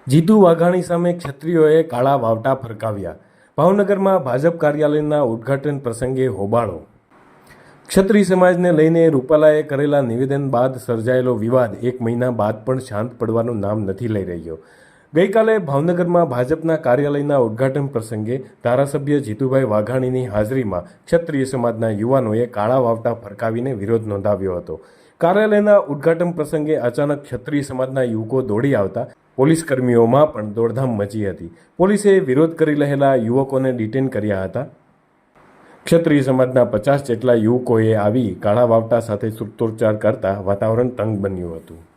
જીતુ વાઘાણી સામે ક્ષત્રિયોએ કાળા વાવટા ફરકાવ્યા. ભાવનગરમાં ભાજપ કાર્યાલયના ઉદ્ઘાટન પ્રસંગે હોબાળો. ક્ષત્રિય સમાજને લઈને રૂપાલાએ કરેલા નિવેદન બાદ સર્જાયેલો વિવાદ 1 મહિના બાદ પણ શાંત પડવાનું નામ નથી લઈ રહ્યો. ગઈકાલે ભાવનગરમાં ભાજપના કાર્યાલયના ઉદ્ઘાટન પ્રસંગે ધારાસભ્ય જીતુભાઈ વાઘાણીની હાજરીમાં ક્ષત્રિય સમાજના યુવાનોએ કાળા વાવટા ફરકાવીને વિરોધ નોંધાવ્યો હતો. કાર્યાલયના ઉદ્ઘાટન પ્રસંગે અચાનક ક્ષત્રિય સમાજના યુવકો દોડી આવતા પોલીસ કર્મીઓમાં પણ દોડધામ મચી હતી. પોલીસે વિરોધ કરી રહેલા યુવકોને ડિટેન કર્યા હતા. ક્ષત્રિય સમાજના 50 જેટલા યુવકોએ આવી કાળા વાવટા સાથે સૂત્રોચ્ચાર કરતા વાતાવરણ તંગ બન્યું હતું.